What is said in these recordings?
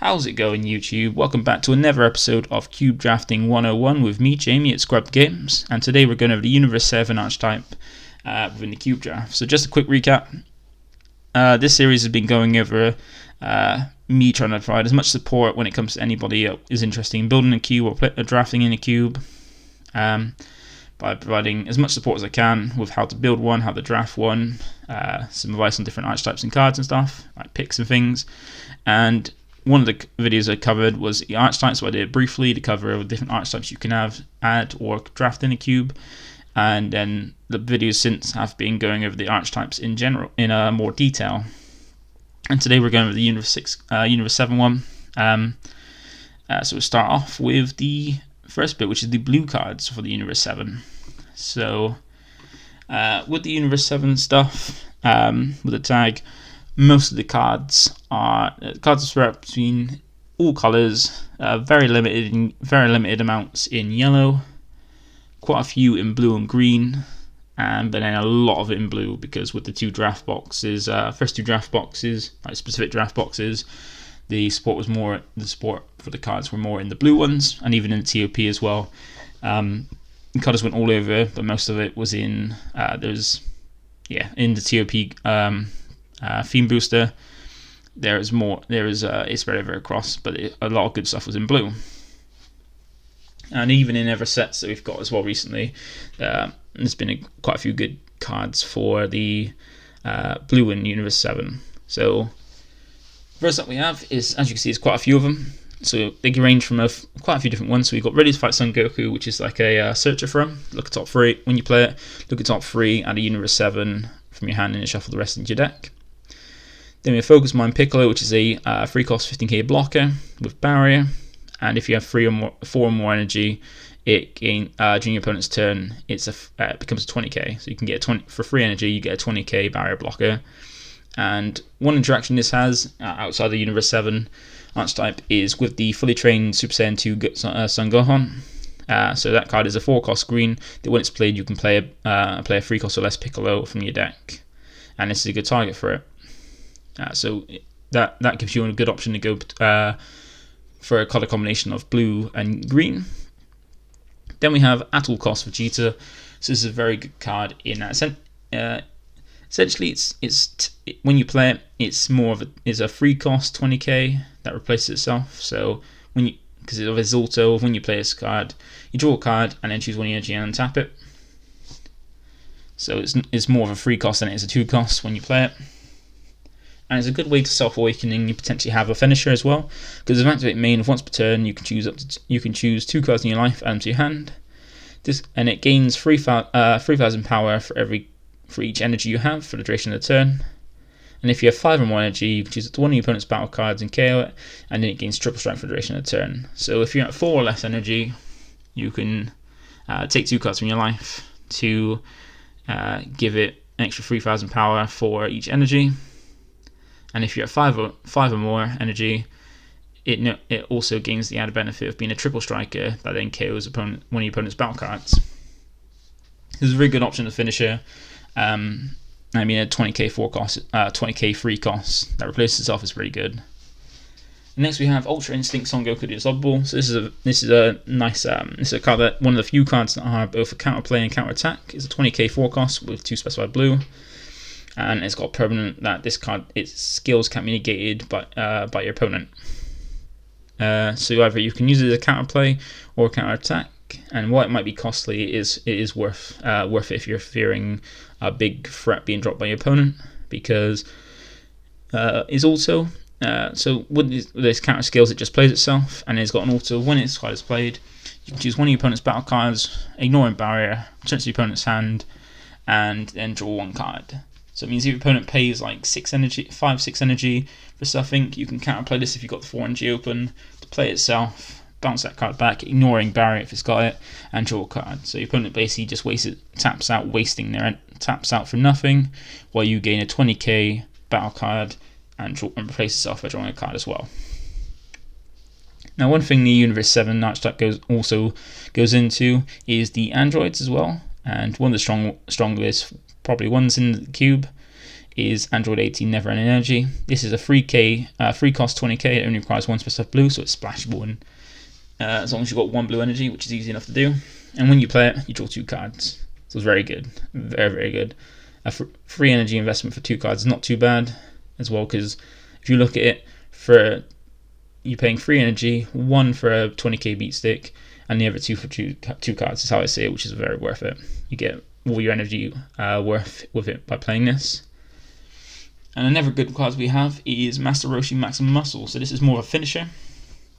How's it going, YouTube? Welcome back to another episode of Cube Drafting 101 with me, Jamie, at Scrub Games, and today we're going over the Universe 7 Archtype within the Cube Draft. So just a quick recap. This series has been going over me trying to provide as much support when it comes to anybody who is interested in building a cube or drafting in a cube, by providing as much support as I can with how to build one, how to draft one, some advice on different archetypes and cards and stuff, like picks and things. And one of the videos I covered was the archetypes, so I did it briefly to cover different archetypes you can add or draft in a cube. And then the videos since have been going over the archetypes in general in more detail. And today we're going over the Universe 7 one. So we'll start off with the first bit, which is the blue cards for the Universe 7. So with the Universe 7 stuff, with the tag, most of the cards are spread between all colours, very limited amounts in yellow, quite a few in blue and green, but then a lot of it in blue, because with the first two draft boxes, like specific draft boxes, the support for the cards were more in the blue ones, and even in the TOP as well. The colours went all over, but most of it was in in the TOP theme booster. It's spread over across, but a lot of good stuff was in blue. And even in other sets that we've got as well recently, there's been quite a few good cards for the blue in Universe 7. So first up we have is, as you can see, is quite a few of them. So they can range from quite a few different ones. So we've got Ready to Fight Son Goku, which is like a searcher for him. Look at top 3 when you play it. Look at top 3, add a Universe 7 from your hand and shuffle the rest into your deck. Then we have Focus Mind Piccolo, which is a 3-cost 15k blocker with barrier. And if you have 4 or more energy, during your opponent's turn, it becomes a 20k. So you can get for free energy, you get a 20k barrier blocker. And one interaction this has outside the Universe 7 archetype is with the fully trained Super Saiyan 2 Son Gohan. So that card is a 4-cost green that when it's played, you can play a 3-cost or less Piccolo from your deck, and this is a good target for it. So that gives you a good option to go for a color combination of blue and green. Then we have At All Cost Vegeta. So this is a very good card in that sense. Essentially, when you play it, it's a 3-cost 20k that replaces itself. So because of its auto, when you play this card, you draw a card and then choose one energy and untap it. So it's more of a 3-cost than it is a 2-cost when you play it. And it's a good way to self-awakening. You potentially have a finisher as well, because if you activate main once per turn, you can choose 2 cards in your life, add them to your hand. And it gains 3,000 power for each energy you have for the duration of the turn. And if you have 5 or more energy, you can choose one of your opponent's battle cards and KO it, and then it gains triple strike for the duration of the turn. So if you're at 4 or less energy, you can take 2 cards from your life to give it an extra 3,000 power for each energy. And if you're at 5 or more energy, it also gains the added benefit of being a triple striker that then KOs one of your opponent's battle cards. This is a very good option to finisher. A 20k 4-cost, 20k 3-cost that replaces itself is pretty good. Next we have Ultra Instinct Son Goku the Unstoppable. So this is a nice this is a card that one of the few cards that are both a counter play and counter attack. It's a 20k 4-cost with 2 specified blue. And it's got permanent that this card, its skills can't be negated by your opponent. So either you can use it as a counterplay or a counter attack. And while it might be costly, it is worth it if you're fearing a big threat being dropped by your opponent, because it's also so with this counter skills, it just plays itself, and it's got an auto when its card is played. You can choose one of your opponent's battle cards, ignoring barrier, return to your opponent's hand, and then draw 1 card. So it means if your opponent pays like 6 energy for something, you can counterplay this if you've got the 4 energy open to play itself, bounce that card back, ignoring barrier if it's got it, and draw a card. So your opponent basically just taps out for nothing, while you gain a 20k battle card and replace itself by drawing a card as well. Now, one thing the Universe 7 Archtype goes into is the androids as well, and one of the strongest probably ones in the cube is Android 18 Never Ending Energy. This is a free cost 20k. It only requires one specific blue, so it's splashable, and as long as you've got one blue energy, which is easy enough to do. And when you play it, you draw 2 cards. So it's very good, very, very good. A free energy investment for 2 cards is not too bad as well, because if you look at it, you're paying 3 energy, 1 for a 20k beat stick, and the other 2 for 2 cards is how I see it, which is very worth it. You get all your energy worth with it by playing this. And another good card we have is Master Roshi Maximum Muscle. So this is more of a finisher.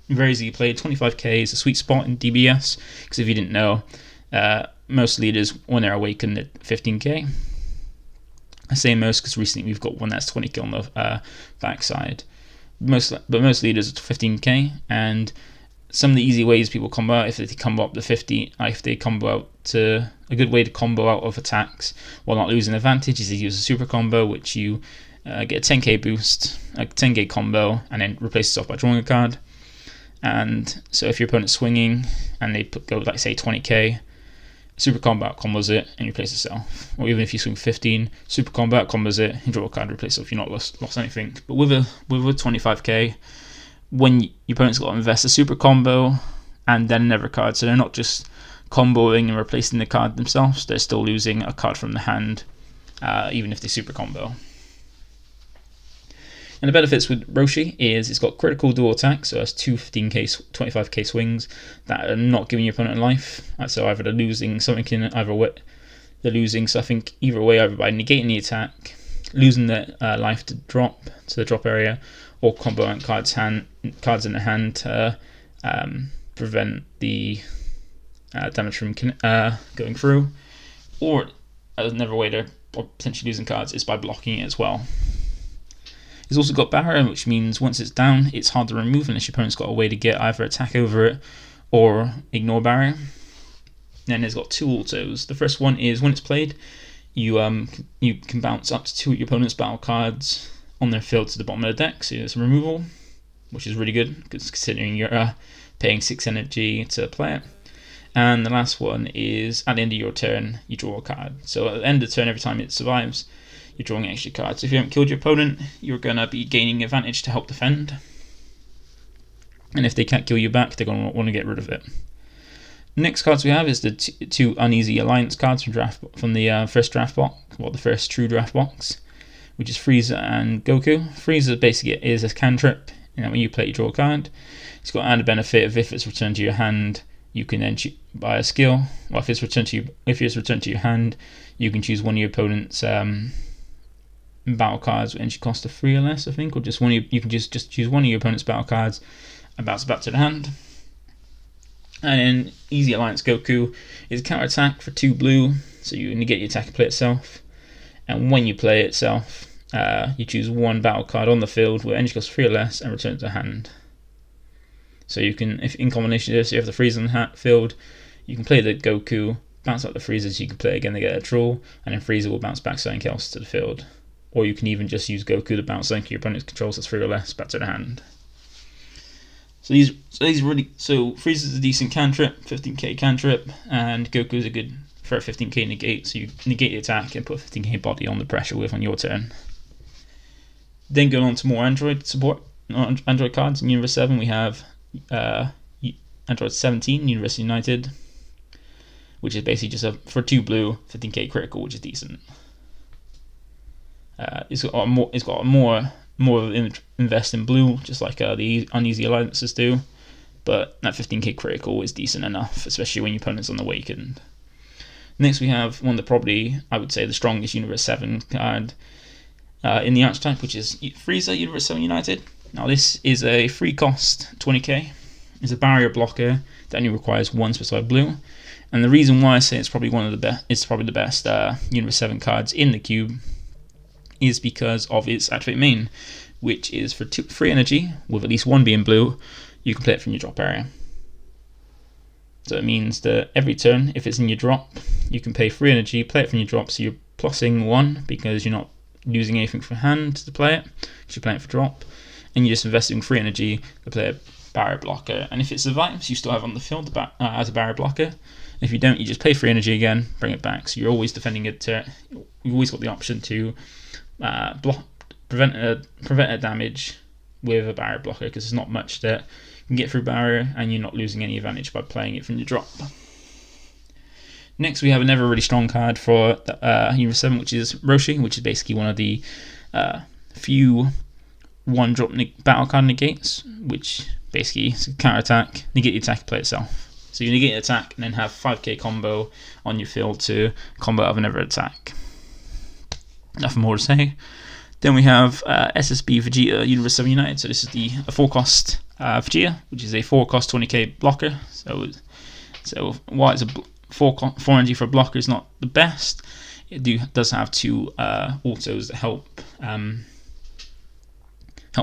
Very easy to play. 25k is a sweet spot in DBS, because if you didn't know, most leaders, when they're awakened, at 15k. I say most because recently we've got one that's 20k on the backside. But most leaders are 15k, and some of the easy ways people combo out, if they combo up to 50, if they combo out to a good way to combo out of attacks while not losing advantage is to use a super combo, which you get a 10k boost, a 10k combo, and then replace it off by drawing a card. And so if your opponent's swinging and they go like say 20k, super combo out combos it and you replace itself. Or even if you swing 15, super combo out combos it, you draw a card, replace it if you're not lost anything. But with a 25k, when your opponent's got to invest a super combo and then another card, so they're not just comboing and replacing the card themselves, they're still losing a card from the hand, even if they super combo. And the benefits with Roshi is it's got critical dual attack, so it's 2 15k, 25k swings that are not giving your opponent life. So either they're losing something either way, either by negating the attack, losing the life to the drop area, or comboing cards in the hand to prevent the damage from going through. Or another way to potentially losing cards is by blocking it as well. It's also got barrier, which means once it's down, it's hard to remove unless your opponent's got a way to get either attack over it or ignore barrier. Then it's got 2 autos. The first one is when it's played, you can bounce up to 2 of your opponent's battle cards on their field to the bottom of the deck, so it's a removal, which is really good because considering you're paying 6 energy to play it. And the last one is at the end of your turn, you draw a card. So at the end of the turn, every time it survives, you're drawing extra cards. So if you haven't killed your opponent, you're going to be gaining advantage to help defend. And if they can't kill you back, they're going to want to get rid of it. Next cards we have is the 2 Uneasy Alliance cards from the first draft box, the first true draft box, which is Frieza and Goku. Frieza basically is a cantrip. When you play, you draw a card. It's got an added benefit of if it's returned to your hand, you can then buy a skill. Well, if it's returned to your hand, you can choose one of your opponent's battle cards with entry cost of 3 or less, I think, or just you can just choose one of your opponent's battle cards and bounce it back to the hand. And then Easy Alliance Goku is a counter attack for 2 blue, so you negate the attack and play itself. And when you play itself, you choose one battle card on the field with entry cost 3 or less and return it to the hand. So you can, if in combination with this, you have the Frieza on the field, you can play the Goku, bounce out the Frieza so you can play it again to get a draw, and then Frieza will bounce back something else to the field. Or you can even just use Goku to bounce something your opponent controls that's 3 or less back to the hand. So Frieza's a decent cantrip, 15k cantrip, and Goku's a good for a 15k negate, so you negate the attack and put a 15k body on the pressure with on your turn. Then going on to more Android cards. In Universe 7 we have Android 17, University United, which is basically just for 2 blue, 15k critical, which is decent. It's got more invest in blue, just like the Uneasy Alliances do, but that 15k critical is decent enough, especially when your opponent's on the Awakened. Next we have one of probably, I would say, the strongest Universe 7 card in the Archtype, which is Frieza, Universe 7 United. Now this is a free cost 20k. It's a barrier blocker that only requires 1 specified blue, and the reason why I say it's probably the best Universe 7 cards in the cube is because of its activate main, which is for 3 energy, with at least 1 being blue, you can play it from your drop area. So it means that every turn, if it's in your drop, you can pay 3 energy, play it from your drop, so you're plussing 1 because you're not using anything for hand to play it, because you're playing it for drop, and you're just investing 3 energy to play a barrier blocker. And if it survives, you still have on the field as a barrier blocker. And if you don't, you just pay 3 energy again, bring it back. So you're always defending it. You've always got the option to prevent damage with a barrier blocker, because there's not much that you can get through barrier, and you're not losing any advantage by playing it from your drop. Next, we have another really strong card for Universe 7, which is Roshi, which is basically one of the few one-drop battle card negates, which basically is a counter-attack, negate the attack, play itself. So you negate the attack and then have 5k combo on your field to combo out of another attack. Nothing more to say. Then we have SSB Vegeta Universe 7 United. So this is the 4-cost Vegeta, which is a 4-cost 20k blocker. So while it's a 4 energy for a blocker is not the best, it does have 2 autos that help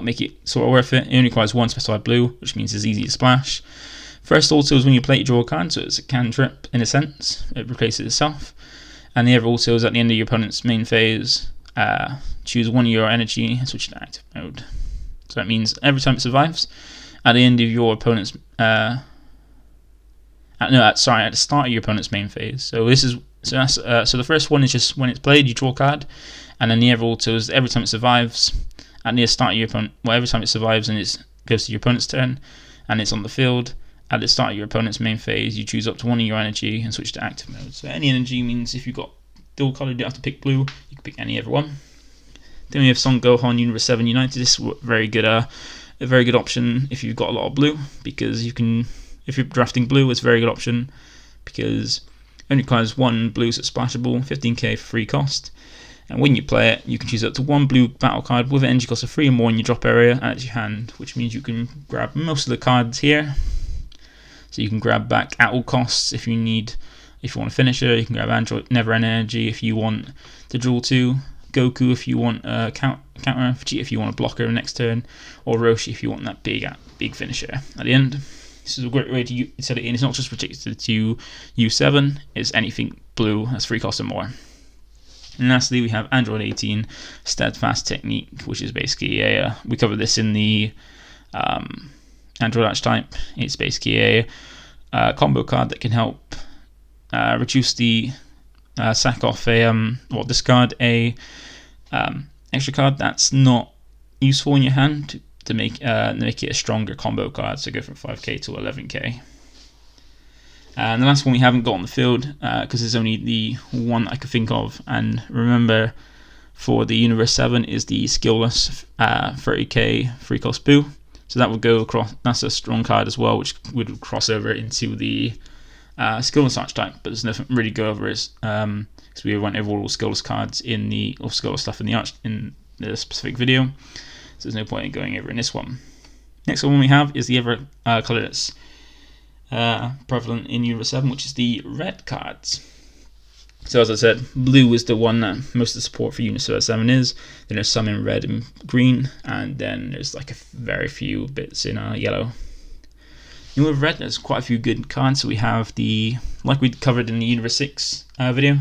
make it sort of worth it. It only requires 1 specified blue, which means it's easy to splash. First auto is when you play it, draw a card, so it's a cantrip in a sense. It replaces itself. And the other auto is at the end of your opponent's main phase. Choose 1 of your energy and switch to active mode. So that means every time it survives, at the end of your opponent's at the start of your opponent's main phase. So the first one is just when it's played, you draw a card, and then the other auto is every time it survives. At the start of your opponent, every time it survives and it goes to your opponent's turn, and it's on the field. At the start of your opponent's main phase, you choose up to 1 of your energy and switch to active mode. So any energy means if you've got dual color, you don't have to pick blue. You can pick any other one. Then we have Son Gohan Universe 7 United. This is a very good option if you've got a lot of blue, because you can. If you're drafting blue, it's a very good option because it only requires 1 blue, so it's splashable, 15k for free cost. And when you play it, you can choose up to 1 blue battle card with an energy cost of 3 or more in your drop area and at your hand, which means you can grab most of the cards here. So you can grab back at all costs if you want a finisher. You can grab Android Never End Energy if you want to draw 2, Goku if you want a counter, Vegeta if you want a blocker next turn, or Roshi if you want that big finisher at the end. This is a great way to set it in. It's not just restricted to U7, it's anything blue that's 3 cost or more. And lastly, we have Android 18 Steadfast Technique, which is basically we covered this in the Android Archtype. It's basically a combo card that can help reduce the sack off discard a extra card that's not useful in your hand to make it a stronger combo card. So go from 5k to 11k. And the last one we haven't got on the field because it's only the one I could think of. And remember, for the Universe 7 is the skillless 30k free cost boo. So that would go across. That's a strong card as well, which would cross over into the skillless archetype. But there's nothing really go over it because we went over all skillless cards in skillless stuff in the specific video. So there's no point in going over in this one. Next one we have is the other color that's prevalent in Universe 7, which is the red cards. So as I said, blue is the one that most of the support for Universe 7 is. Then there's some in red and green, and then there's like a very few bits in yellow. And with red, there's quite a few good cards. So we have like we covered in the Universe 6 video,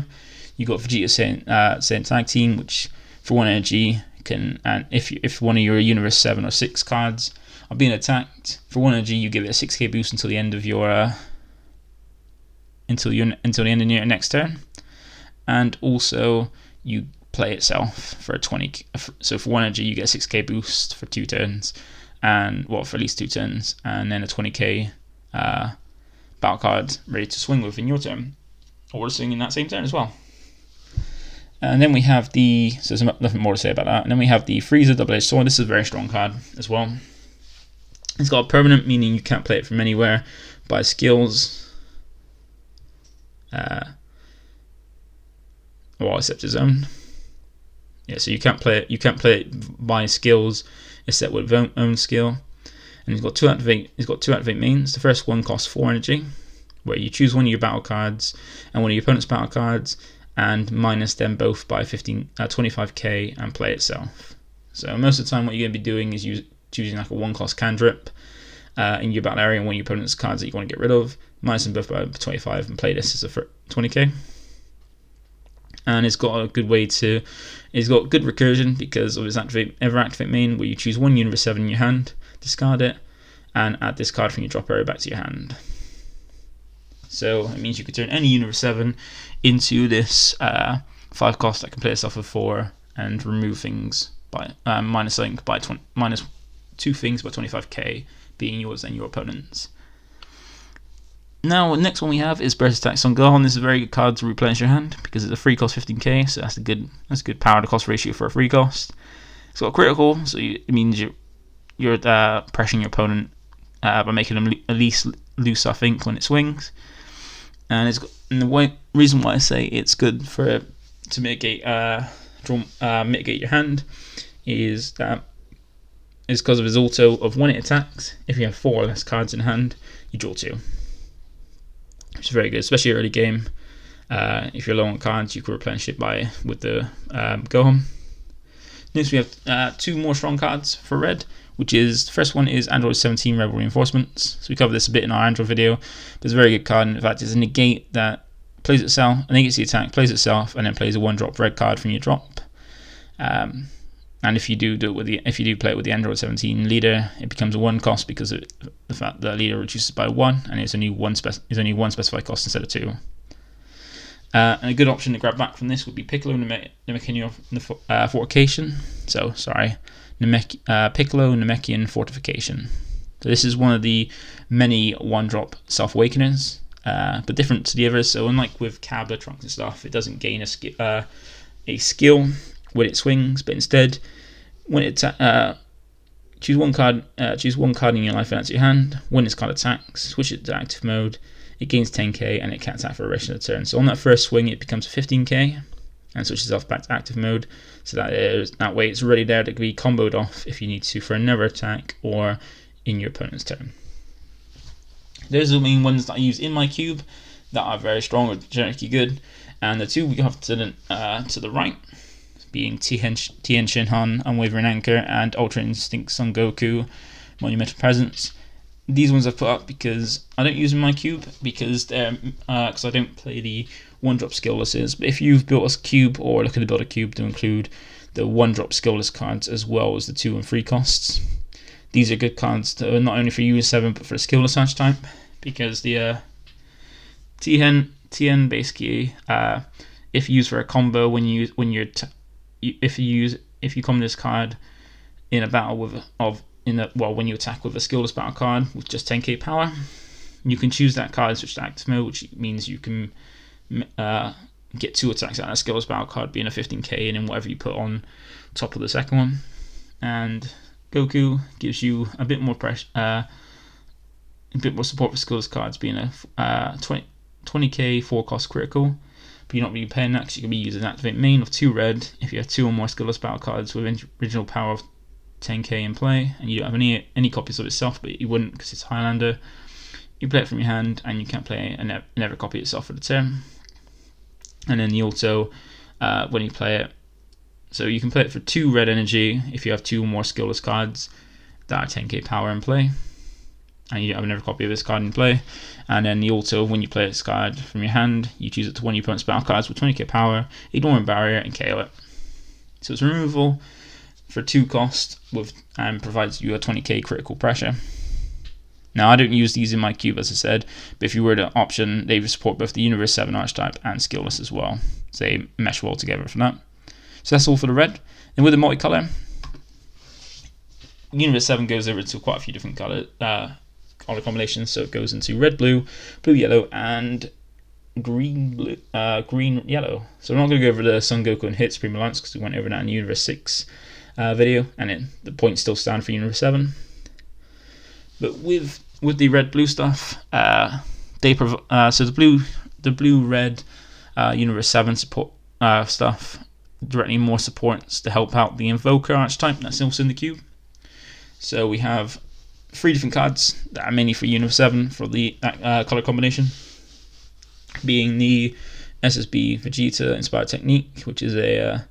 you got Vegeta Saiyan Tag Team, which for 1 energy can, and if one of your Universe 7 or 6 cards are being attacked, for 1 energy you give it a 6k boost until the end of your until the end of your next turn. And also you play itself for a 20. So for 1 energy you get a 6k boost for 2 turns, and for at least 2 turns, and then a 20k battle card ready to swing with in your turn, or to swing in that same turn as well. And then we have so there's nothing more to say about that. And then we have the Frieza Double-Edged Sword. This is a very strong card as well. It's got a permanent, meaning you can't play it from anywhere by skills. Except his own. Yeah, so you can't play it by skills except with own skill. And he's got two activate mains. The first one costs 4 energy, where you choose one of your battle cards and one of your opponent's battle cards and minus them both by 25k and play itself. So most of the time what you're going to be doing is choosing like a 1-cost cantrip in your battle area and one of your opponent's cards that you want to get rid of, minus them both by 25 and play this as a 20k. And it's got good recursion because of its activate main, where you choose 1 Universe 7 in your hand, discard it, and add this card from your drop area back to your hand. So it means you could turn any Universe 7 into this 5 cost that can play itself with 4 and remove things by minus 2 things by 25k, being yours and your opponent's. Now, the next one we have is Burst Attack Son Gohan. This is a very good card to replenish your hand because it's a free cost 15k, so that's a good power to cost ratio for a free cost. It's got a critical, so it means you're pressuring your opponent by making them at least loose, I think, when it swings. And the reason why I say it's good to mitigate your hand is that it's because of his auto of when it attacks. If you have 4 or less cards in hand, you draw 2. Which is very good, especially early game. If you're low on cards, you can replenish it with the Gohan. Next, we have 2 more strong cards for red, which is the first one is Android 17 Rebel Reinforcements. So we covered this a bit in our Android video, but it's a very good card. In fact, it's a negate that plays itself, negates the attack, plays itself, and then plays a 1-drop red card from your drop. And if you do play it with the Android 17 leader, it becomes a 1 cost because of the fact that leader reduces by 1, and it's only one specified cost instead of 2. And a good option to grab back from this would be Piccolo, Namekian Fortification. Piccolo, Namekian Fortification. So this is one of the many 1-drop self-awakeners, but different to the others. So unlike with Cabba, Trunks and stuff, it doesn't gain a skill when it swings, but instead, when it choose one card in your life and add to your hand. When this card attacks, switch it to active mode. It gains 10k and it can't attack for the rest of the turn. So on that first swing, it becomes 15k and switches itself back to active mode. So that way, it's already there to be comboed off if you need to for another attack or in your opponent's turn. Those are the main ones that I use in my cube that are very strong or generally good. And the 2 we have to the right, being Tien Shinhan, Unwavering Anchor, and Ultra Instinct Son Goku, Monumental Presence. These ones I've put up because I don't use them in my cube because I don't play the 1-drop skilllesses. But if you've built a cube or looking to build a cube to include the 1-drop skillless cards as well as the 2 and 3 costs, these are good cards to, not only for US7 but for the skillless Archtype, because the Tien basically, if used for a combo when you combo this card in a battle when you attack with a skillless battle card with just 10k power, you can choose that card and switch to active mode, which means you can get 2 attacks out of a skillless battle card, being a 15k, and then whatever you put on top of the second one. And Goku gives you a bit more support for skillless cards, being a 20k 4-cost critical. But you're not really paying that because you can be using Activate Main of 2 red if you have 2 or more skillless battle cards with original power of 10k in play, and you don't have any copies of itself, but you wouldn't because it's Highlander. You play it from your hand, and you can't play another copy of itself for the turn. And then the auto, when you play it, so you can play it for 2 red energy if you have 2 or more skillless cards that are 10k power in play, and you don't have another copy of this card in play. And then the auto, when you play this card from your hand, you choose it to one of your opponent's battle cards with 20k power, ignoring barrier, and KO it. So it's removal for 2 cost and provides you a 20k critical pressure. Now, I don't use these in my cube, as I said, but if you were to option, they support both the Universe 7 Archetype and skillless as well. So they mesh well together for that. So that's all for the red. And with the multicolor, Universe 7 goes over to quite a few different color combinations. So it goes into red, blue, blue, yellow, and green, yellow. So I'm not going to go over the Son Goku and Hit Supreme Alliance because we went over that in the Universe 6 video, and the points still stand for Universe 7. But with the red blue stuff, so the blue red Universe 7 support stuff directly more supports to help out the Invoker Archetype that's also in the cube. So we have 3 different cards that are mainly for Universe 7 for the color combination, being the SSB Vegeta Inspired Technique, which is a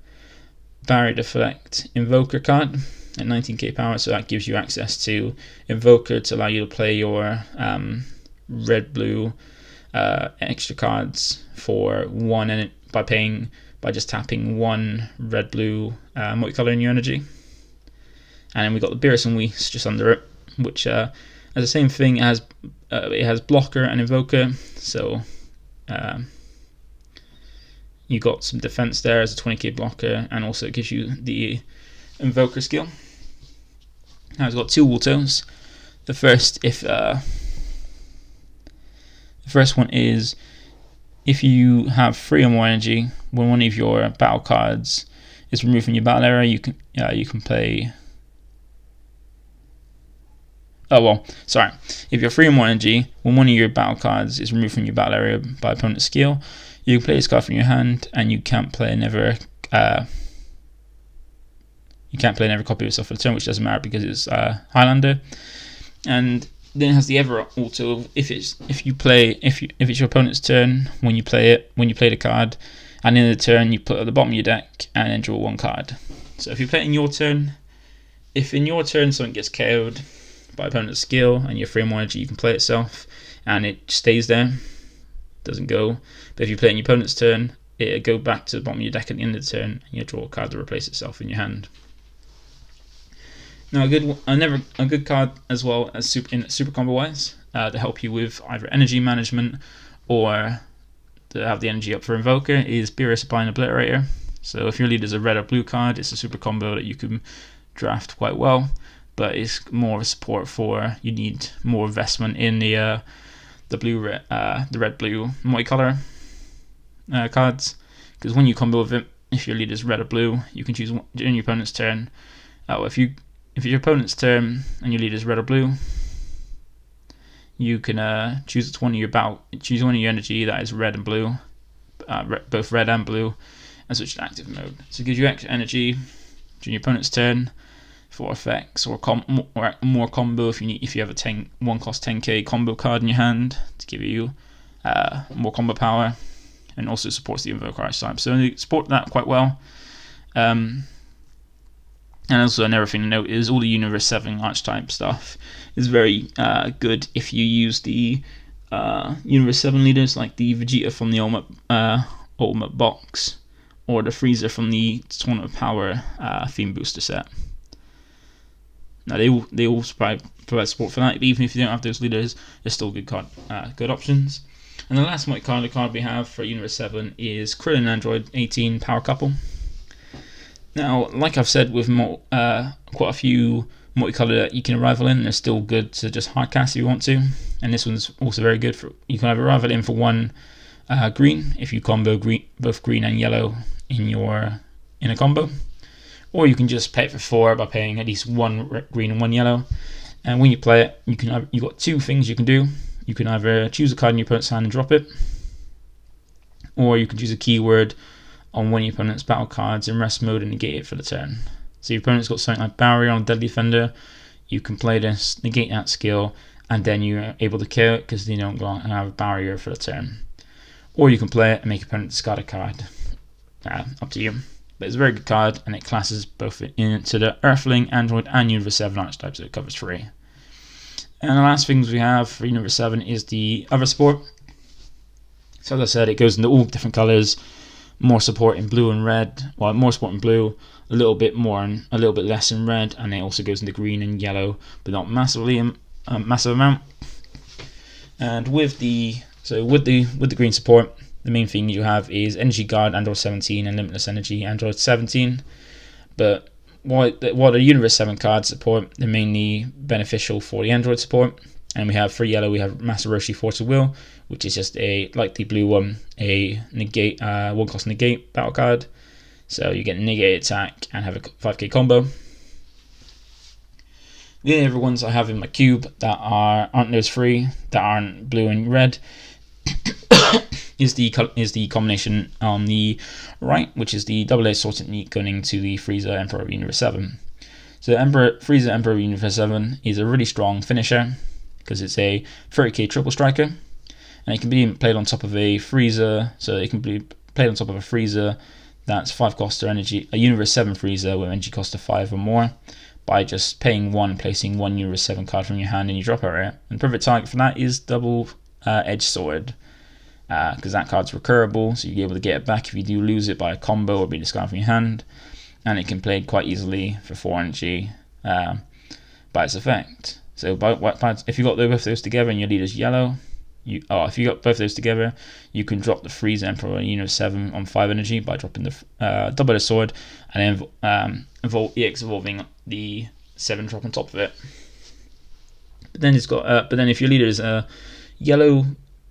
Barrier Deflect Invoker card at 19k power, so that gives you access to Invoker to allow you to play your red-blue extra cards for 1, and by just tapping 1 red-blue multicolor in your energy. And then we got the Beerus and Whis just under it, which has the same thing. It has Blocker and Invoker, so you got some defense there as a 20k blocker, and also it gives you the Invoker skill. Now it's got 2 autos. The first one is if you have 3 or more energy, when one of your battle cards is removed from your battle area, you can play. If you're 3 or more energy, when one of your battle cards is removed from your battle area by opponent's skill, you can play this card from your hand, and you can't play another. You can't play another copy of yourself for the turn, which doesn't matter because it's Highlander. And then it has the Ever auto. If it's your opponent's turn, when you play the card, and in the turn you put it at the bottom of your deck and then draw 1 card. So if you play it in your turn, if in your turn something gets KO'd by opponent's skill and you're 3 or more energy, you can play itself and it stays there, doesn't go. But if you play it in your opponent's turn, it'll go back to the bottom of your deck at the end of the turn, and you draw a card to replace itself in your hand. Now a good card as well as super combo wise to help you with either energy management or to have the energy up for Invoker is Beerus Blind Obliterator. So if your leader is a red or blue card, it's a super combo that you can draft quite well, but it's more of a support for you need more investment in the red blue multicolor cards, because when you combo with it, if your leader is red or blue, you can choose during your opponent's turn. If your opponent's turn and your leader is red or blue, you can choose one of your energy that is red and blue, both red and blue, and switch to active mode. So it gives you extra energy during your opponent's turn for effects or more combo if you have a 1 cost 10k combo card in your hand to give you more combo power, and also supports the Invoker Archtype. So they support that quite well. And also another thing to note is all the Universe 7 Archtype stuff is very good if you use the Universe 7 leaders, like the Vegeta from the Ultimate Box, or the Frieza from the Tournament of Power theme booster set. Now they all provide support for that, but even if you don't have those leaders, they're still good options. And the last multi-card card we have for Universe 7 is Krillin Android 18 Power Couple. Now, like I've said with quite a few multicolour that you can arrival in, they're still good to just hardcast if you want to. And this one's also very good for, you can either arrival in for 1 green if you combo both green and yellow in a combo, or you can just pay it for 4 by paying at least 1 green and 1 yellow. And when you play it, you've got 2 things you can do. You can either choose a card in your opponent's hand and drop it, or you can choose a keyword on one of your opponent's battle cards in rest mode and negate it for the turn. So your opponent's got something like Barrier on Deadly Defender, you can play this, negate that skill, and then you're able to kill it because you don't go and have a barrier for the turn. Or you can play it and make your opponent discard a card. Up to you. But it's a very good card, and it classes both into the Earthling, Android, and Universe 7 archetypes, so it covers 3. And the last things we have for Universe 7 is the other support. So as I said, it goes into all different colours. More support in blue and red. Well, more support in blue, a little bit less in red, and it also goes into green and yellow, but not massively a massive amount. And with the green support, the main thing you have is Energy Guard Android 17 and Limitless Energy Android 17. But while the Universe 7 cards support, they're mainly beneficial for the Android support. And we have for yellow, we have Master Roshi Force of Will, which is just like the blue one, a negate 1 cost negate battle card. So you get negate attack and have a 5k combo. The only other ones I have in my cube that aren't those 3, that aren't blue and red, is the combination on the right, which is the double-edged sword technique going into the Frieza Emperor of Universe 7. So Frieza Emperor of Universe 7 is a really strong finisher because it's a 30k triple striker, and it can be played on top of a Frieza. So it can be played on top of a Frieza that's 5 cost or energy, a Universe 7 Frieza with energy cost of 5 or more, by just paying 1, placing 1 Universe 7 card from your hand in your drop area. And the perfect target for that is double edged sword, because that card's recurable, so you'll be able to get it back if you do lose it by a combo or be discarded from your hand, and it can play quite easily for 4 energy by its effect. So if you got both those together and your leader's yellow, if you got both those together, you can drop the Frieza Emperor on Universe 7 on 5 energy by dropping the double-edged sword, and then evolving the 7 drop on top of it. But then if your leader is a yellow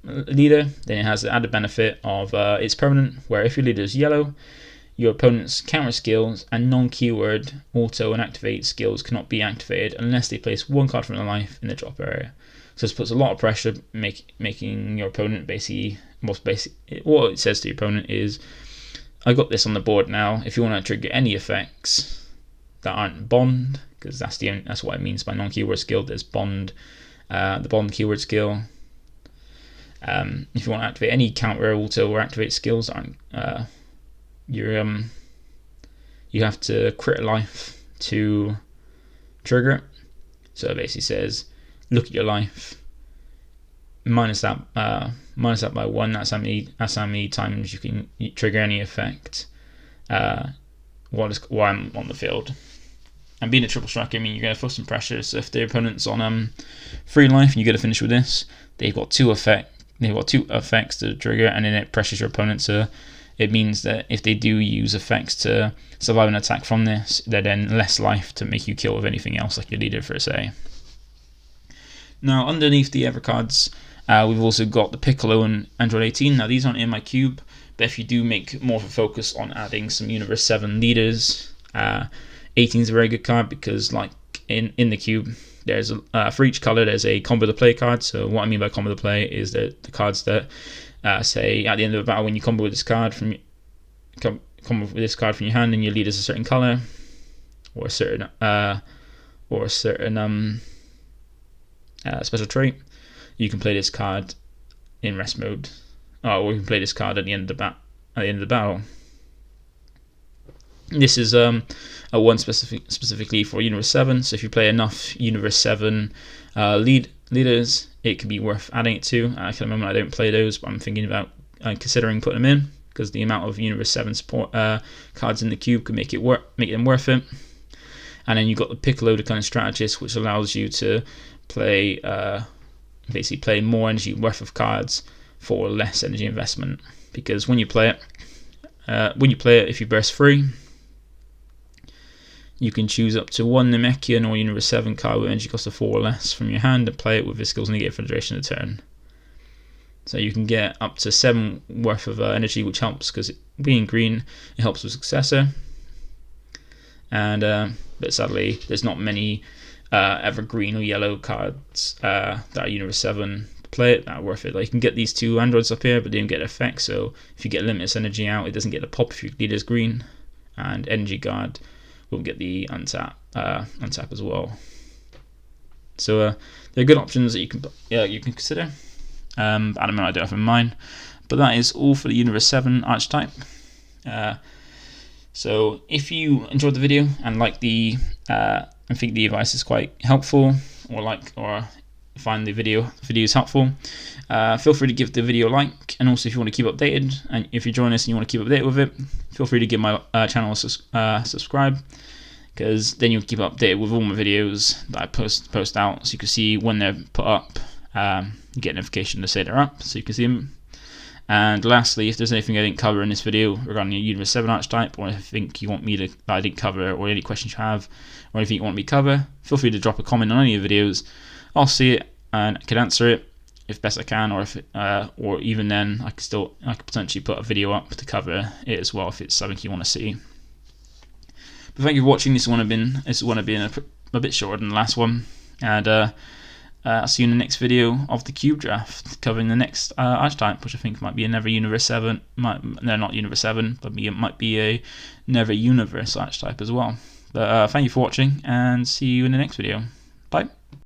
leader, then it has the added benefit of it's permanent, where if your leader is yellow, your opponent's counter skills and non-keyword auto and activate skills cannot be activated unless they place 1 card from their life in the drop area. So this puts a lot of pressure, making your opponent what it says to your opponent is, I got this on the board now. If you want to trigger any effects that aren't bond, because that's what it means by non-keyword skill. There's bond, the bond keyword skill. If you want to activate any counter auto or activate skills that aren't, you have to crit life to trigger it. So it basically says, look at your life, minus that by 1. That's how many times you can trigger any effect while I'm on the field. And being a triple striker, you're going to feel some pressure. So if the opponent's on 3 life and you get to finish with this, they've got 2 effects to trigger, and then it pressures your opponent. So it means that if they do use effects to survive an attack from this, they're then less life to make you kill with anything else, like your leader for say. Now underneath the ever cards, we've also got the Piccolo and Android 18. Now these aren't in my cube, but if you do make more of a focus on adding some Universe 7 leaders, 18 is a very good card, because like in the cube, there's for each color there's a combo to play card. So what I mean by combo to play is that the cards that say at the end of a battle, when you combo with this card from your hand and your leader's a certain color or a certain special trait, you can play this card in rest mode, or you can play this card at the end of the battle. This is a one specifically for Universe 7. So if you play enough Universe 7 leaders, it could be worth adding it to. At the moment I don't play those, but I'm thinking about considering putting them in, because the amount of Universe 7 support cards in the cube could make them worth it. And then you've got the Piccolo, the kind of strategist, which allows you to play basically play more energy worth of cards for less energy investment. Because when you play it, if you burst 3, you can choose up to 1 Namekian or Universe 7 card with energy cost of 4 or less from your hand and play it with his skills negated for the duration of the turn. So you can get up to 7 worth of energy, which helps, because being green, it helps with Successor. And but sadly, there's not many ever green or yellow cards that are Universe 7 to play it that are worth it. Like, you can get these 2 androids up here, but they don't get effects. So if you get limitless energy out, it doesn't get the pop if your leader's green, and Energy Guard won't get the untap as well. So they're good options that you can consider. At the moment I don't have in mind, but that is all for the Universe 7 Archtype. So if you enjoyed the video and like and think the advice is quite helpful, or find the videos helpful, feel free to give the video a like. And also, if you want to keep updated, and if you join us and you want to keep updated with it, feel free to give my channel a subscribe, because then you'll keep updated with all my videos that I post out, so you can see when they're put up. You get a notification to say they're up, so you can see them. And lastly, if there's anything I didn't cover in this video regarding the Universe 7 Archetype, or anything you want me that I didn't cover, or any questions you have, or anything you want me to cover, feel free to drop a comment on any of the videos. I'll see it and I can answer it if best I can, or even then I could potentially put a video up to cover it as well if it's something you want to see. But thank you for watching. This one have been a bit shorter than the last one, and I'll see you in the next video of the Cube Draft, covering the next Archetype, which I think might be another Universe 7. Not Universe 7, but it might be a Never Universe Archetype as well. But thank you for watching, and see you in the next video. Bye.